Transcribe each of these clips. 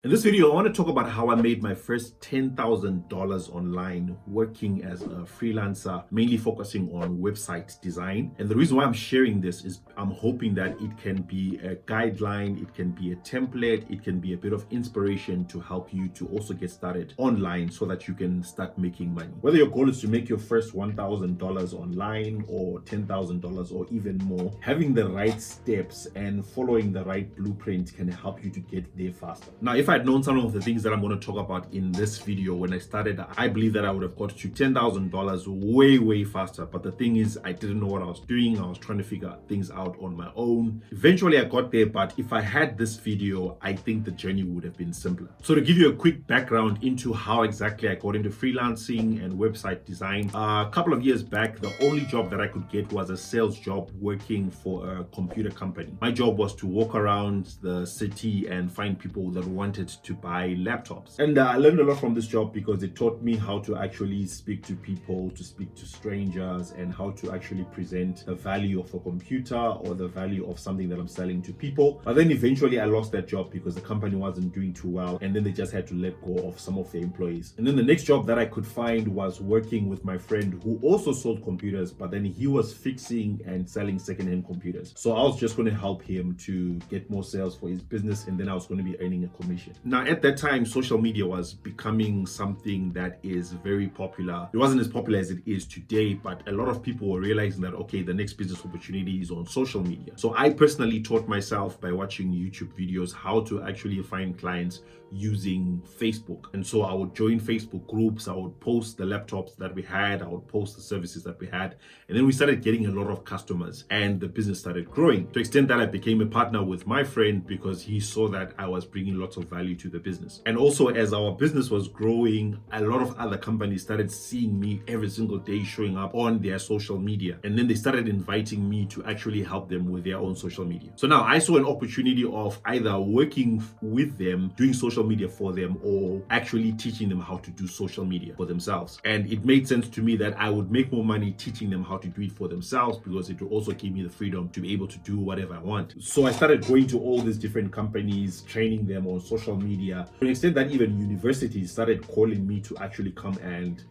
In this video, I want to talk about how I made my first $10,000 online working as a freelancer, mainly focusing on website design. And the reason why I'm sharing this is I'm hoping that it can be a guideline, it can be a template, it can be a bit of inspiration to help you to also get started online so that you can start making money. Whether your goal is to make your first $1,000 online or $10,000 or even more, having the right steps and following the right blueprint can help you to get there faster. Now, if I'd known some of the things that I'm going to talk about in this video when I started, I believe that I would have got to $10,000 way faster. But the thing is, I didn't know what I was doing. I was trying to figure things out on my own. Eventually I got there, but if I had this video, I think the journey would have been simpler. So to give you a quick background into how exactly I got into freelancing and website design, a couple of years back, the only job that I could get was a sales job working for a computer company. My job was to walk around the city and find people that wanted to buy laptops. And I learned a lot from this job because it taught me how to actually speak to people, to speak to strangers, and how to actually present the value of a computer or the value of something that I'm selling to people. But then eventually I lost that job because the company wasn't doing too well, and then they just had to let go of some of their employees. And then the next job that I could find was working with my friend who also sold computers, but then he was fixing and selling secondhand computers. So I was just going to help him to get more sales for his business, and then I was going to be earning a commission. Now, at that time, social media was becoming something that is very popular. It wasn't as popular as it is today, but a lot of people were realizing that, okay, the next business opportunity is on social media. So I personally taught myself by watching YouTube videos how to actually find clients using Facebook. And so I would join Facebook groups, I would post the laptops that we had, I would post the services that we had, and then we started getting a lot of customers and the business started growing to the extent that I became a partner with my friend because he saw that I was bringing lots of value to the business. And also, as our business was growing, a lot of other companies started seeing me every single day showing up on their social media, and then they started inviting me to actually help them with their own social media. So now I saw an opportunity of either working with them, doing social media for them, or actually teaching them how to do social media for themselves. And it made sense to me that I would make more money teaching them how to do it for themselves because it would also give me the freedom to be able to do whatever I want. So I started going to all these different companies, training them on social media, to an extent that even universities started calling me to actually come and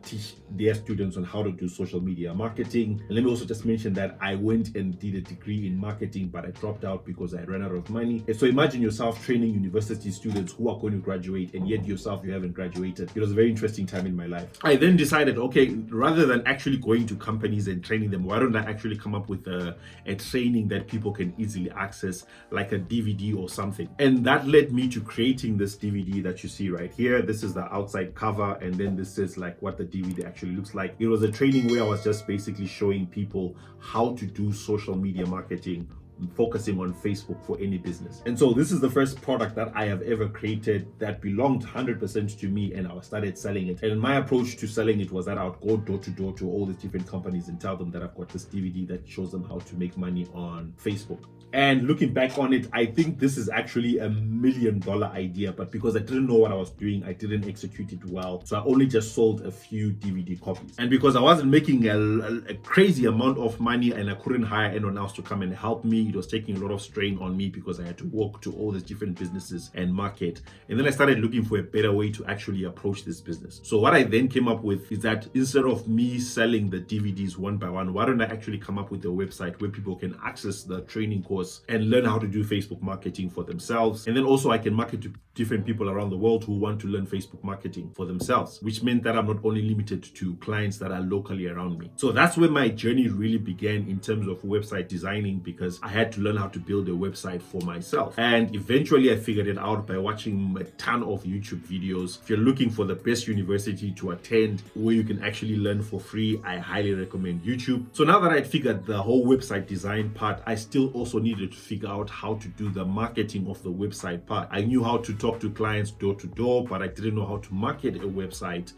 teach their students on how to do social media marketing. And let me also just mention that I went and did a degree in marketing, but I dropped out because I ran out of money. And so imagine yourself training university students who are going to graduate, and yet yourself, you haven't graduated. It was a very interesting time in my life. I then decided, okay, rather than actually going to companies and training them, why don't I actually come up with a training that people can easily access, like a DVD or something. And that led me to creating this DVD that you see right here. This is the outside cover, and then this is like what the DVD actually looks like. It was a training where I was just basically showing people how to do social media marketing, focusing on Facebook for any business. And so this is the first product that I have ever created that belonged 100% to me, and I started selling it. And my approach to selling it was that I would go door to door to all these different companies and tell them that I've got this DVD that shows them how to make money on Facebook. And looking back on it, I think this is actually $1 million idea, but because I didn't know what I was doing, I didn't execute it well. So I only just sold a few DVD copies. And because I wasn't making a crazy amount of money and I couldn't hire anyone else to come and help me, it was taking a lot of strain on me because I had to walk to all these different businesses and market. And then I started looking for a better way to actually approach this business. So what I then came up with is that instead of me selling the DVDs one by one, why don't I actually come up with a website where people can access the training course and learn how to do Facebook marketing for themselves. And then also I can market to different people around the world who want to learn Facebook marketing for themselves, which meant that I'm not only limited to clients that are locally around me. So that's where my journey really began in terms of website designing, because I had to learn how to build a website for myself. And eventually I figured it out by watching a ton of YouTube videos. If you're looking for the best university to attend where you can actually learn for free, I highly recommend YouTube. So now that I'd figured the whole website design part, I still also needed to figure out how to do the marketing of the website part. I knew how to talk to clients door to door, but I didn't know how to market a website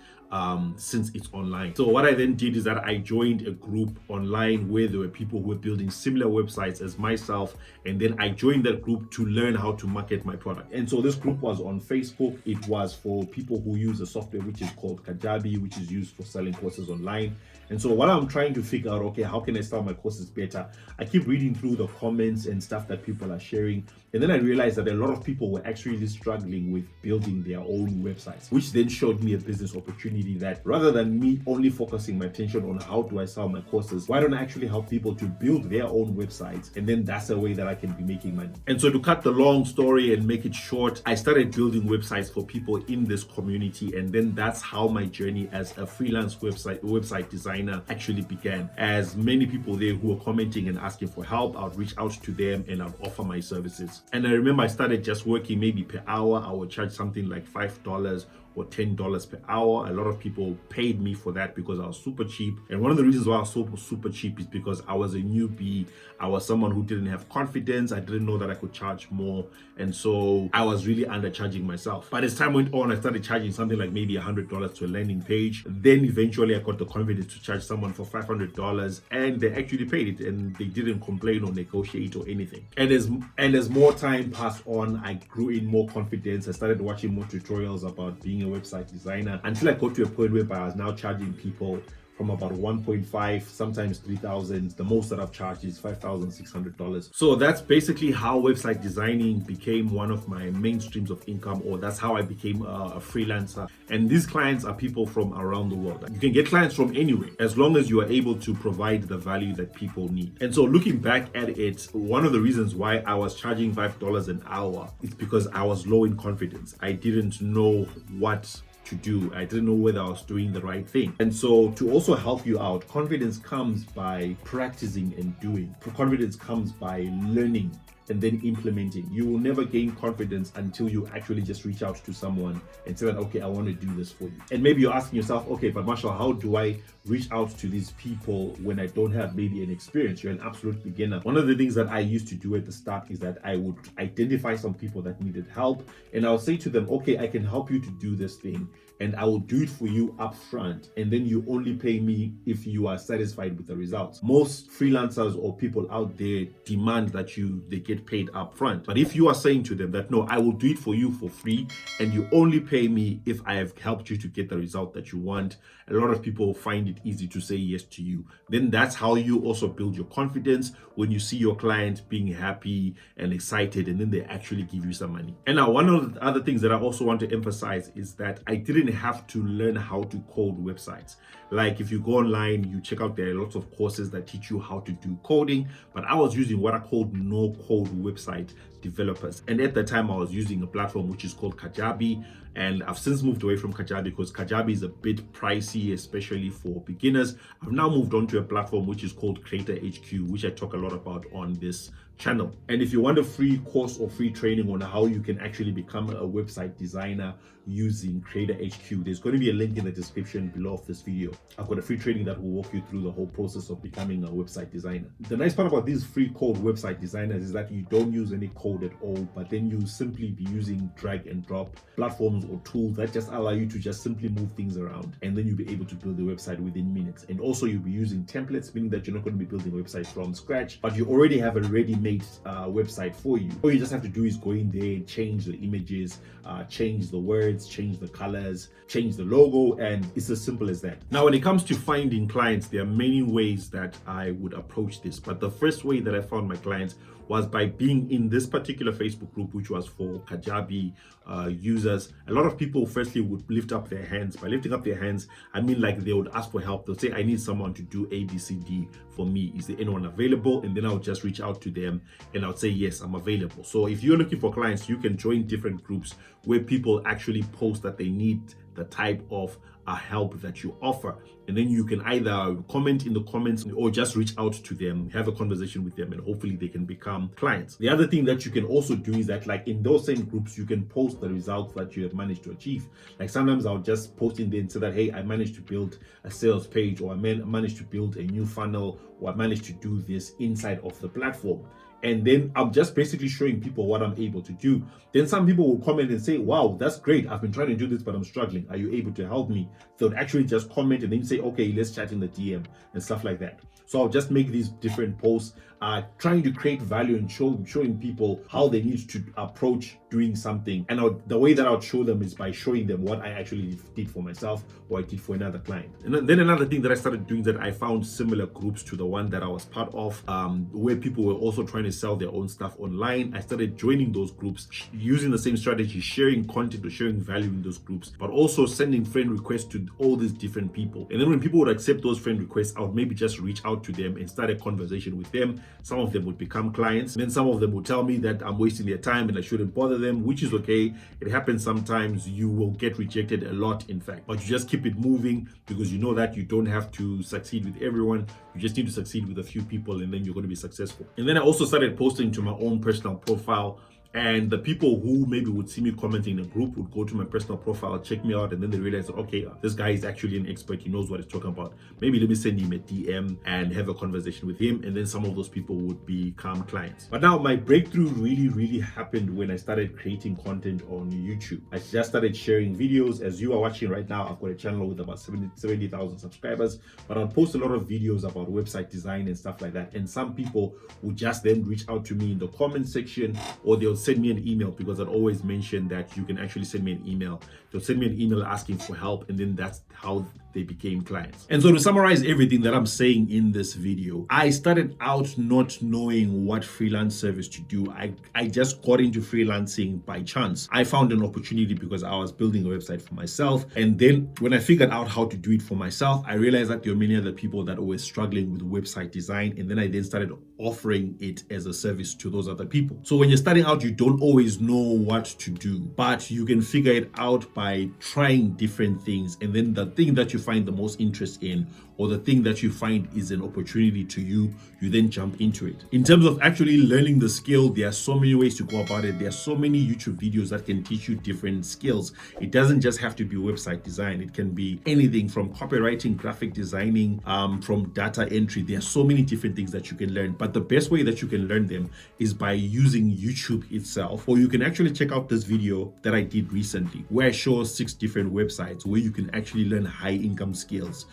since it's online. So what I then did is that I joined a group online where there were people who were building similar websites as myself, and then I joined that group to learn how to market my product. And so this group was on Facebook. It was for people who use a software which is called Kajabi, which is used for selling courses online. And so while I'm trying to figure out, okay, how can I sell my courses better, I keep reading through the comments and stuff that people are sharing. And then I realized that a lot of people were actually struggling with building their own websites, which then showed me a business opportunity that rather than me only focusing my attention on how do I sell my courses, why don't I actually help people to build their own websites? And then that's a way that I can be making money. And so to cut the long story and make it short, I started building websites for people in this community. And then that's how my journey as a freelance website designer actually began. As many people there who were commenting and asking for help, I would reach out to them and I'd offer my services. And I remember I started just working maybe per hour. I would charge something like $5 or $10 per hour. A lot of people paid me for that because I was super cheap. And one of the reasons why I was super cheap is because I was a newbie. I was someone who didn't have confidence. I didn't know that I could charge more. And so I was really undercharging myself. But as time went on, I started charging something like maybe $100 to a landing page. Then eventually I got the confidence to charge someone for $500, and they actually paid it and they didn't complain or negotiate or anything. And as more time passed on, I grew in more confidence. I started watching more tutorials about being a website designer until I got to a point where I was now charging people from about 1.5, sometimes 3,000. The most that I've charged is $5,600. So that's basically how website designing became one of my main streams of income, or that's how I became a freelancer. And these clients are people from around the world. You can get clients from anywhere as long as you are able to provide the value that people need. And so looking back at it, one of the reasons why I was charging $5 an hour is because I was low in confidence. I didn't know what to do. I didn't know whether I was doing the right thing. And so to also help you out, confidence comes by practicing and doing. Confidence comes by learning and then implementing. You will never gain confidence until you actually just reach out to someone and say that, okay, I want to do this for you. And maybe you're asking yourself, okay, but Marshall, how do I reach out to these people when I don't have maybe an experience? You're an absolute beginner. One of the things that I used to do at the start is that I would identify some people that needed help, and I'll say to them, okay, I can help you to do this thing, and I will do it for you up front, and then you only pay me if you are satisfied with the results. Most freelancers or people out there demand that they get paid up front. But if you are saying to them that, no, I will do it for you for free, and you only pay me if I have helped you to get the result that you want, a lot of people find it easy to say yes to you. Then that's how you also build your confidence, when you see your client being happy and excited, and then they actually give you some money. And now one of the other things that I also want to emphasize is that I didn't have to learn how to code websites. Like if you go online, you check out, there are lots of courses that teach you how to do coding, but I was using what I called no-code website developers. And at the time I was using a platform which is called Kajabi, and I've since moved away from Kajabi because Kajabi is a bit pricey, especially for beginners. I've now moved on to a platform which is called Creator HQ, which I talk a lot about on this channel. And if you want a free course or free training on how you can actually become a website designer using Creator HQ, there's going to be a link in the description below of this video. I've got a free training that will walk you through the whole process of becoming a website designer. The nice part about these free code website designers is that you don't use any code at all, but then you simply be using drag and drop platforms or tools that just allow you to just simply move things around, and then you'll be able to build a website within minutes. And also you'll be using templates, meaning that you're not going to be building a website from scratch, but you already have a ready-made website for you. All you just have to do is go in there, change the images, change the words, change the colors, change the logo, and it's as simple as that. Now, when it comes to finding clients, there are many ways that I would approach this, but the first way that I found my clients was by being in this particular Facebook group, which was for Kajabi users. A lot of people firstly would lift up their hands. By lifting up their hands, I mean like they would ask for help. They'll say, I need someone to do A, B, C, D for me. Is there anyone available? And then I would just reach out to them and I would say, yes, I'm available. So if you're looking for clients, you can join different groups where people actually post that they need the type of help that you offer, and then you can either comment in the comments or just reach out to them, have a conversation with them, and hopefully they can become clients. The other thing that you can also do is that, like in those same groups, you can post the results that you have managed to achieve. Like sometimes I'll just post in there and say that, hey, I managed to build a sales page, or I managed to build a new funnel, or I managed to do this inside of the platform. and then I'm just basically showing people what I'm able to do. Then some people will comment and say, wow, that's great. I've been trying to do this, but I'm struggling. Are you able to help me? They'll actually just comment and then say, okay, let's chat in the DM and stuff like that. So I'll just make these different posts, trying to create value and showing people how they need to approach doing something. And the way that I'll show them is by showing them what I actually did for myself or I did for another client. And then another thing that I started doing, that I found similar groups to the one that I was part of, where people were also trying to sell their own stuff online. I started joining those groups, using the same strategy, sharing content or sharing value in those groups, but also sending friend requests to all these different people. And then when people would accept those friend requests, I would maybe just reach out to them and start a conversation with them. Some of them would become clients, and then some of them would tell me that I'm wasting their time and I shouldn't bother them, which is okay. It happens sometimes. You will get rejected a lot, in fact, but you just keep it moving, because you know that you don't have to succeed with everyone. You just need to succeed with a few people, and then you're going to be successful. And then I also started posting to my own personal profile. And the people who maybe would see me commenting in a group would go to my personal profile, check me out, and then they realize that, okay, this guy is actually an expert. He knows what he's talking about. Maybe let me send him a DM and have a conversation with him. And then some of those people would become clients. But now my breakthrough really happened when I started creating content on YouTube. I just started sharing videos. As you are watching right now, I've got a channel with about 70,000 subscribers, but I'll post a lot of videos about website design and stuff like that. And some people would just then reach out to me in the comment section, or they'll send me an email, because I'd always mention that you can actually send me an email. They'll send me an email asking for help, and then that's how they became clients. And so to summarize everything that I'm saying in this video, I started out not knowing what freelance service to do. I just got into freelancing by chance. I found an opportunity because I was building a website for myself. And then when I figured out how to do it for myself, I realized that there were many other people that were struggling with website design. And then I started offering it as a service to those other people. So when you're starting out, you don't always know what to do, but you can figure it out by trying different things. And then the thing that you find the most interest in, or the thing that you find is an opportunity to you, you then jump into it. In terms of actually learning the skill, there are so many ways to go about it. There are so many YouTube videos that can teach you different skills. It doesn't just have to be website design. It can be anything from copywriting, graphic designing, from data entry. There are so many different things that you can learn, but the best way that you can learn them is by using YouTube itself. Or you can actually check out this video that I did recently, where I show 6 different websites where you can actually learn high income skills.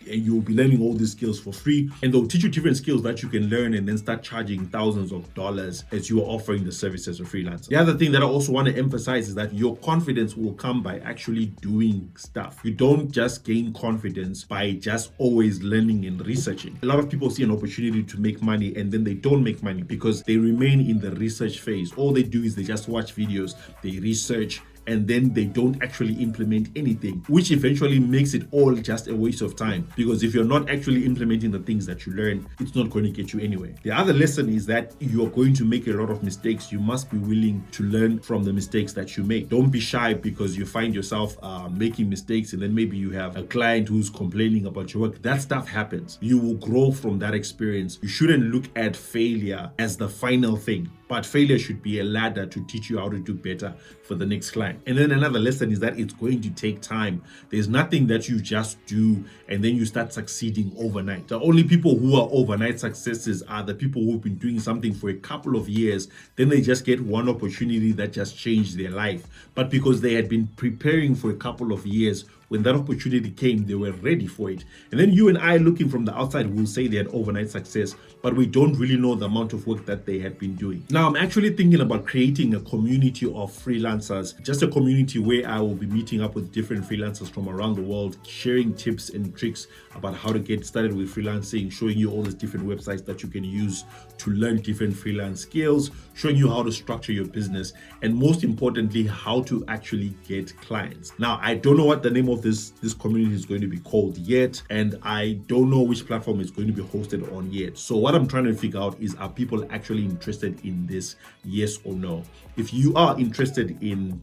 You'll be learning all these skills for free, and they'll teach you different skills that you can learn and then start charging thousands of dollars as you are offering the service as a freelancer. The other thing that I also want to emphasize is that your confidence will come by actually doing stuff. You don't just gain confidence by just always learning and researching. A lot of people see an opportunity to make money and then they don't make money because they remain in the research phase. All they do is they just watch videos, they research, and then they don't actually implement anything, which eventually makes it all just a waste of time. Because if you're not actually implementing the things that you learn, it's not going to get you anywhere. The other lesson is that you're going to make a lot of mistakes. You must be willing to learn from the mistakes that you make. Don't be shy because you find yourself making mistakes, and then maybe you have a client who's complaining about your work. That stuff happens. You will grow from that experience. You shouldn't look at failure as the final thing, but failure should be a ladder to teach you how to do better for the next client. And then another lesson is that it's going to take time. There's nothing that you just do and then you start succeeding overnight. The only people who are overnight successes are the people who've been doing something for a couple of years. Then they just get one opportunity that just changed their life. But because they had been preparing for a couple of years, when that opportunity came, they were ready for it. And then you and I, looking from the outside, will say they had overnight success, but we don't really know the amount of work that they had been doing. Now, I'm actually thinking about creating a community of freelancers, just a community where I will be meeting up with different freelancers from around the world, sharing tips and tricks about how to get started with freelancing, showing you all these different websites that you can use to learn different freelance skills, showing you how to structure your business, and most importantly, how to actually get clients. Now, I don't know what the name of this community is going to be called yet, and I don't know which platform it's going to be hosted on yet. So what I'm trying to figure out is, are people actually interested in this, yes or no? If you are interested in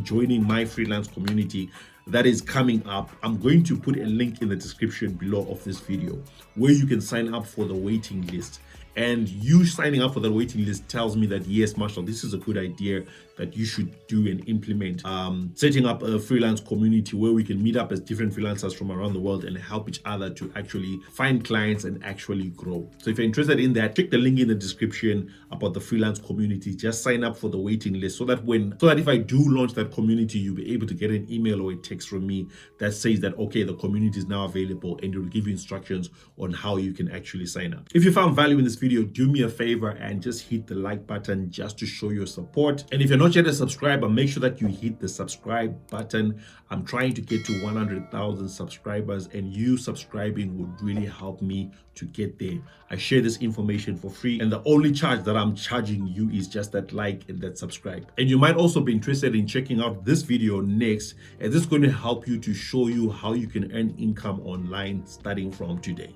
joining my freelance community that is coming up, I'm going to put a link in the description below of this video where you can sign up for the waiting list. And you signing up for that waiting list tells me that, yes, Marshall, this is a good idea that you should do and implement. Setting up a freelance community where we can meet up as different freelancers from around the world and help each other to actually find clients and actually grow. So if you're interested in that, check the link in the description about the freelance community. Just sign up for the waiting list so that if I do launch that community, you'll be able to get an email or a text from me that says that, okay, the community is now available, and it will give you instructions on how you can actually sign up. If you found value in this video, do me a favor and just hit the like button just to show your support. And if you're not yet a subscriber, make sure that you hit the subscribe button. I'm trying to get to 100,000 subscribers, and you subscribing would really help me to get there. I share this information for free, and the only charge that I'm charging you is just that like and that subscribe. And you might also be interested in checking out this video next, and this is going to help you to show you how you can earn income online starting from today.